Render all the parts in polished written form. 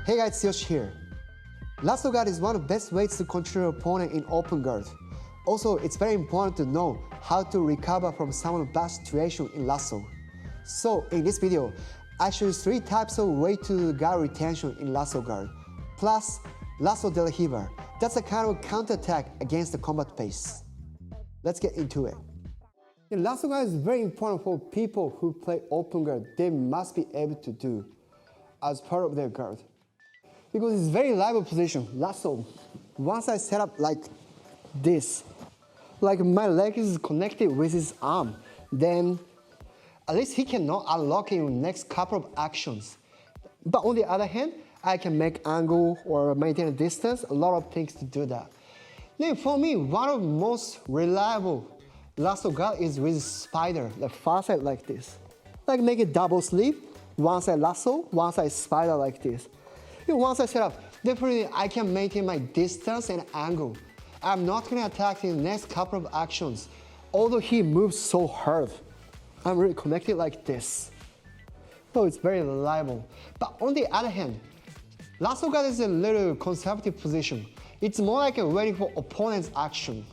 Hey guys, Tsuyoshi here. Lasso guard is one of the best ways to control your opponent in open guard. Also, it's very important to know how to recover from some bad situation in lasso. So, in this video, I show you 3 types of way to guard retention in lasso guard, plus Lasso Riva. That's a kind of counterattack against the combat pace. Let's get into it. The lasso guard is very important for people who play open guard. They must be able to do as part of their guard. Because it's very liable position. Lasso, once I set up like this, like my leg is connected with his arm, then at least he cannot unlock it in the next couple of actions. But on the other hand, I can make angle or maintain a distance, a lot of things to do that. Then for me, one of the most reliable lasso guard is with spider, the far side like this. Like make it double sleeve, one side lasso, one side spider like this. Once I set up, definitely I can maintain my distance and angle. I'm not going to attack in the next couple of actions. Although he moves so hard, I'm really connected like this. So it's very reliable. But on the other hand, lasso guard is a little conservative position. It's more like waiting for opponent's action.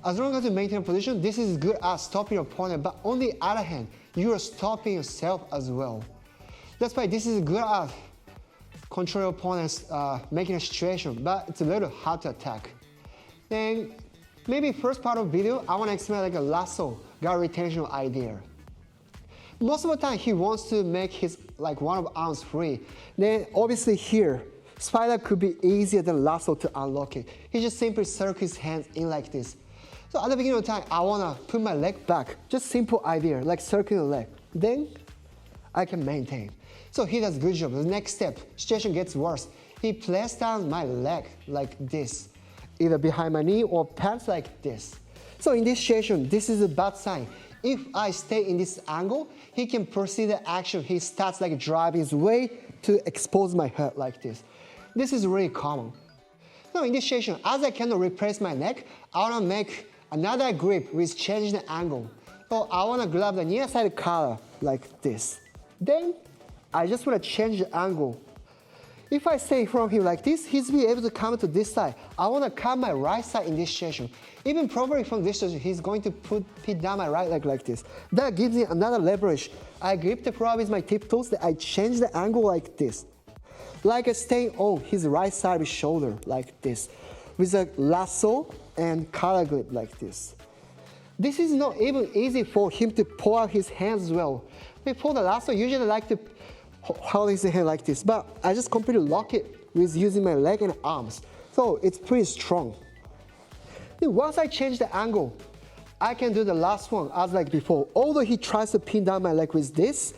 As long as you maintain a position, this is good at stopping your opponent. But on the other hand, you are stopping yourself as well. That's why this is good at control your opponents, making a situation, but it's a little hard to attack. Then maybe first part of video, I want to explain like a lasso guard retention idea. Most of the time he wants to make his like one of arms free. Then obviously here, spider could be easier than lasso to unlock it. He just simply circles his hands in like this. So at the beginning of the time, I want to put my leg back. Just simple idea, like circling the leg. Then I can maintain. So he does a good job. The next step, situation gets worse. He places down my leg like this, either behind my knee or pants like this. So in this situation, this is a bad sign. If I stay in this angle, he can proceed the action. He starts like driving his way to expose my head like this. This is really common. Now in this situation, as I cannot replace my neck, I want to make another grip with changing the angle. So I want to grab the near side collar like this. Then I just want to change the angle. If I stay from him like this, he's be able to come to this side. I want to cut my right side in this situation. Even probably from this situation, he's going to put down my right leg like this. That gives me another leverage. I grip the probe with my tiptoes, then I change the angle like this. Like I stay on his right side of his shoulder like this. With a lasso and collar grip like this. This is not even easy for him to pull out his hands as well. Before the lasso, usually I like to hold his hand like this, but I just completely lock it with using my leg and arms. So it's pretty strong. Then once I change the angle, I can do the last one as like before. Although he tries to pin down my leg with this,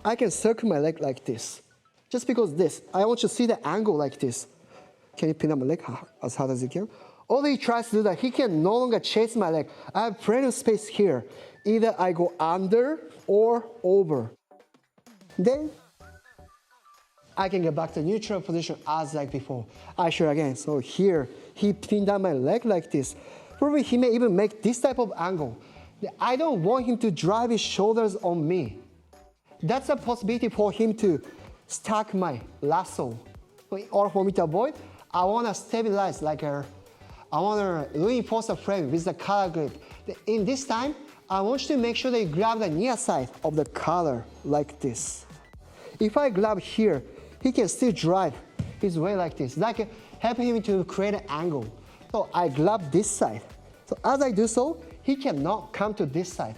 I can circle my leg like this. Just because this, I want you to see the angle like this. Can you pin down my leg as hard as you can? Although he tries to do that, he can no longer chase my leg. I have plenty of space here. Either I go under or over. Then I can get back to neutral position as like before. I show again. So here, he pinned down my leg like this. Probably he may even make this type of angle. I don't want him to drive his shoulders on me. That's a possibility for him to stack my lasso. So in order for me to avoid, I want to stabilize like I want to reinforce the frame with the collar grip. In this time, I want you to make sure that you grab the near side of the collar like this. If I grab here, he can still drive his way like this, like helping him to create an angle. So I grab this side. So as I do so, he cannot come to this side.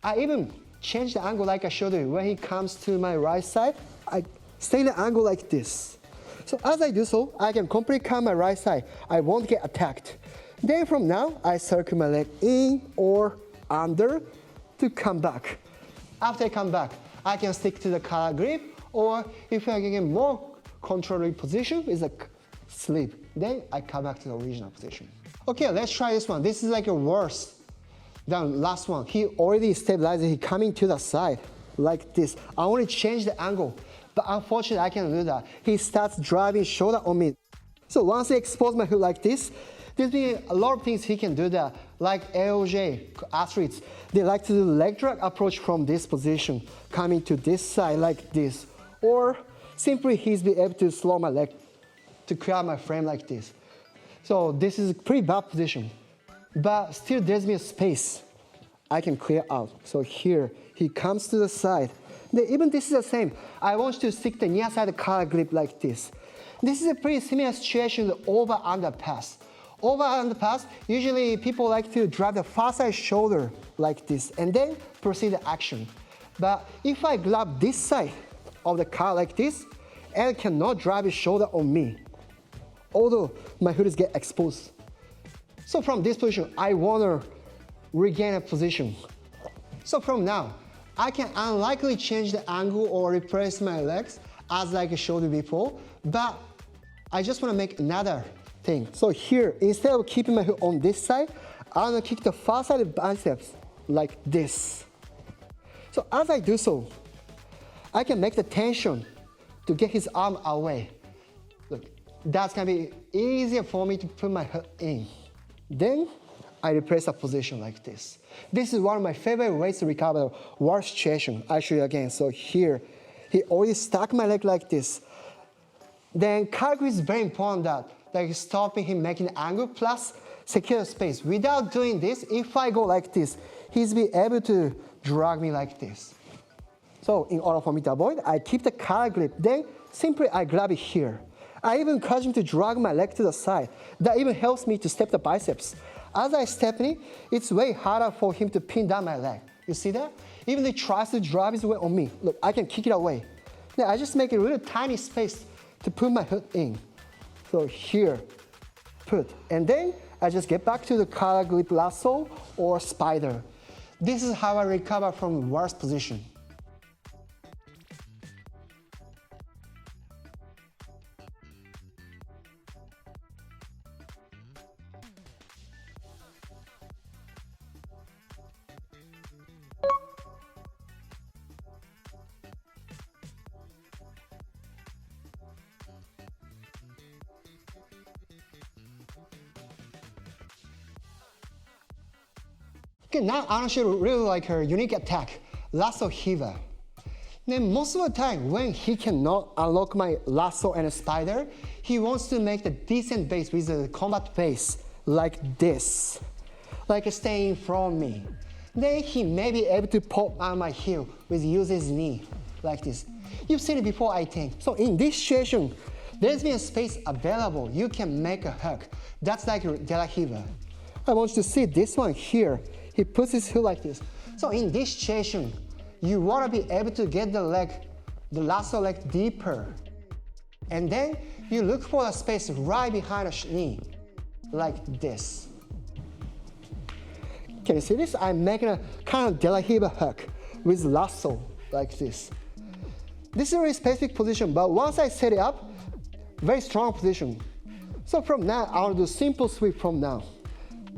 I even change the angle like I showed you. When he comes to my right side, I stay in the angle like this. So as I do so, I can completely come my right side. I won't get attacked. Then from now, I circle my leg in or under to come back. After I come back, I can stick to the collar grip, or if I can get more controlled position with a sleeve, then I come back to the original position. Okay, let's try this one. This is like a worse than last one. He already stabilized it. He coming to the side like this. I want to change the angle, but unfortunately I can't do that. He starts driving shoulder on me. So once I expose my hook like this, there's been a lot of things he can do that, like LJ athletes. They like to do leg drag approach from this position, coming to this side like this. Or simply he's be able to slow my leg to clear out my frame like this. So this is a pretty bad position, but still there's me a space I can clear out. So here, he comes to the side. Then even this is the same. I want to stick the near side collar grip like this. This is a pretty similar situation to over under pass. Over under pass, usually people like to drive the far side shoulder like this and then proceed the action. But if I grab this side of the car like this, and cannot drive his shoulder on me, although my hood is get exposed. So from this position, I want to regain a position. So from now, I can unlikely change the angle or replace my legs as like I showed you before, but I just want to make another thing. So here, instead of keeping my hood on this side, I'm going to kick the far side of biceps like this. So as I do so, I can make the tension to get his arm away. Look, that's going to be easier for me to put my hood in. Then I replace a position like this. This is one of my favorite ways to recover worst situation. I show you again. So here, he already stuck my leg like this. Then collar grip is very important that like stopping him making the angle plus secure the space. Without doing this, if I go like this, he's be able to drag me like this. So in order for me to avoid, I keep the collar grip. Then simply I grab it here. I even encourage him to drag my leg to the side. That even helps me to step the biceps. As I step in, it's way harder for him to pin down my leg. You see that? Even if he tries to drive his weight on me, look, I can kick it away. Then I just make a really tiny space to put my hood in. So here, put. And then I just get back to the collar grip lasso or spider. This is how I recover from worst position. Okay, now I want to show you really like her unique attack, Lasso Riva. Then most of the time when he cannot unlock my lasso and a spider, he wants to make the decent base with the combat base like this, like staying from me. Then he may be able to pop on my heel with use his knee like this. You've seen it before, I think. So in this situation, there's been a space available. You can make a hook. That's like De La Riva. I want you to see this one here. He puts his heel like this. So in this situation, you want to be able to get the lasso leg deeper. And then you look for a space right behind the knee, like this. Can you see this? I'm making a kind of De La Riva hook with lasso, like this. This is a very specific position, but once I set it up, very strong position. So from now, I want to do simple sweep from now.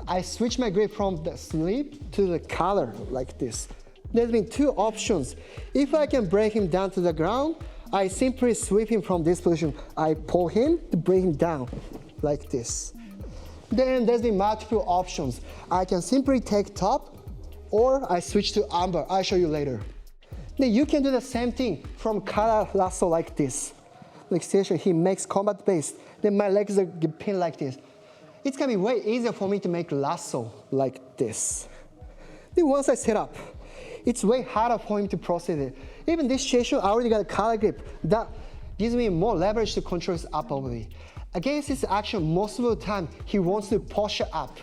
I switch my grip from the sleeve to the collar like this. There's been two options. If I can bring him down to the ground, I simply sweep him from this position. I pull him to bring him down like this. Then there's been multiple options. I can simply take top or I switch to armbar. I'll show you later. Then you can do the same thing from collar lasso like this. Like situation, he makes combat base. Then my legs are pinned like this. It's gonna be way easier for me to make lasso like this. Then once I set up, it's way harder for him to proceed it. Even this situation, I already got a collar grip. That gives me more leverage to control his upper body. Against this action, most of the time, he wants to push up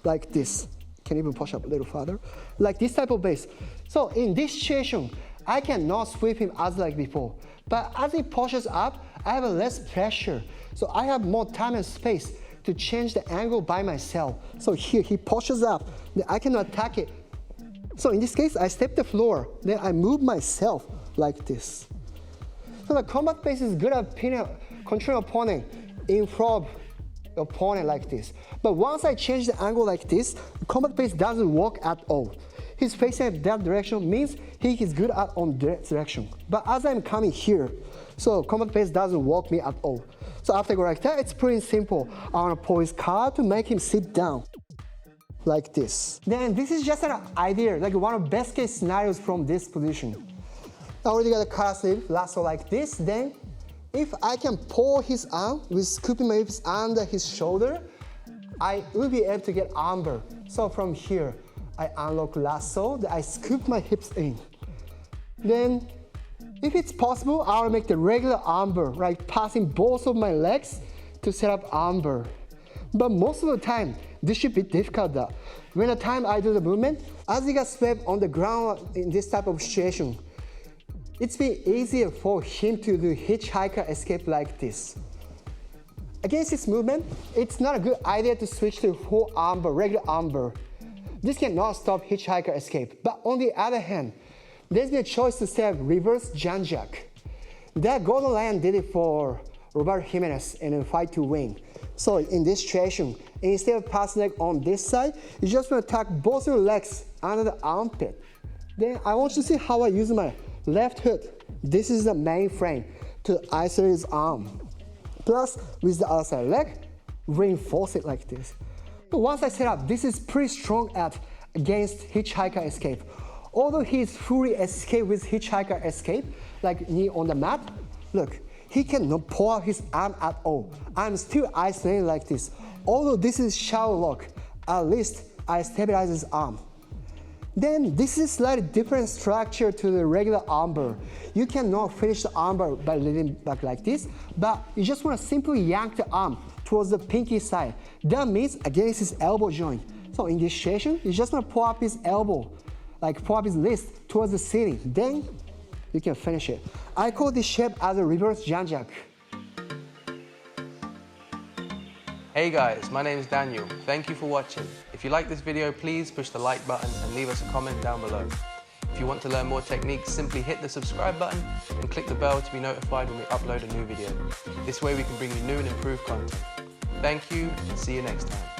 like this. Can even push up a little further. Like this type of base. So in this situation, I cannot sweep him as like before. But as he pushes up, I have less pressure. So I have more time and space to change the angle by myself. So here, he pushes up, then I can attack it. So in this case, I step the floor, then I move myself like this. So the combat base is good at controlling opponent in front of opponent like this. But once I change the angle like this, the combat base doesn't work at all. He's facing in that direction means he is good at on that direction. But as I'm coming here, so combat base doesn't work me at all. So after I go like that, it's pretty simple. I want to pull his collar to make him sit down like this. Then this is just an idea, like one of the best case scenarios from this position. I already got a collar sleeve lasso like this, then if I can pull his arm with scooping my hips under his shoulder, I will be able to get armbar. So from here, I unlock lasso, then I scoop my hips in. Then, if it's possible, I'll make the regular armbar, like passing both of my legs to set up armbar. But most of the time, this should be difficult though. When the time I do the movement, as he got swept on the ground in this type of situation, it's been easier for him to do hitchhiker escape like this. Against this movement, it's not a good idea to switch to full armbar, regular armbar. This cannot stop hitchhiker escape. But on the other hand, there's been a choice to set up reverse Jean Jacques. That Golden Lion did it for Robert Jimenez in a fight to win. So in this situation, instead of passing leg on this side, you just want to tuck both your legs under the armpit. Then I want you to see how I use my left hook. This is the main frame to isolate his arm. Plus, with the other side leg, reinforce it like this. But once I set up, this is pretty strong against hitchhiker escape. Although he is fully escaped with hitchhiker escape, like knee on the mat, look, he cannot pull out his arm at all. I'm still isolated like this. Although this is shallow lock, at least I stabilize his arm. Then this is slightly different structure to the regular armbar. You cannot finish the armbar by leaning back like this, but you just want to simply yank the arm towards the pinky side. That means against his elbow joint. So in this situation, you just want to pull up his elbow, like pull up his wrist towards the ceiling. Then you can finish it. I call this shape as a reverse Jean Jacques. Hey guys, my name is Daniel. Thank you for watching. If you like this video, please push the like button and leave us a comment down below. If you want to learn more techniques, simply hit the subscribe button and click the bell to be notified when we upload a new video. This way we can bring you new and improved content. Thank you and see you next time.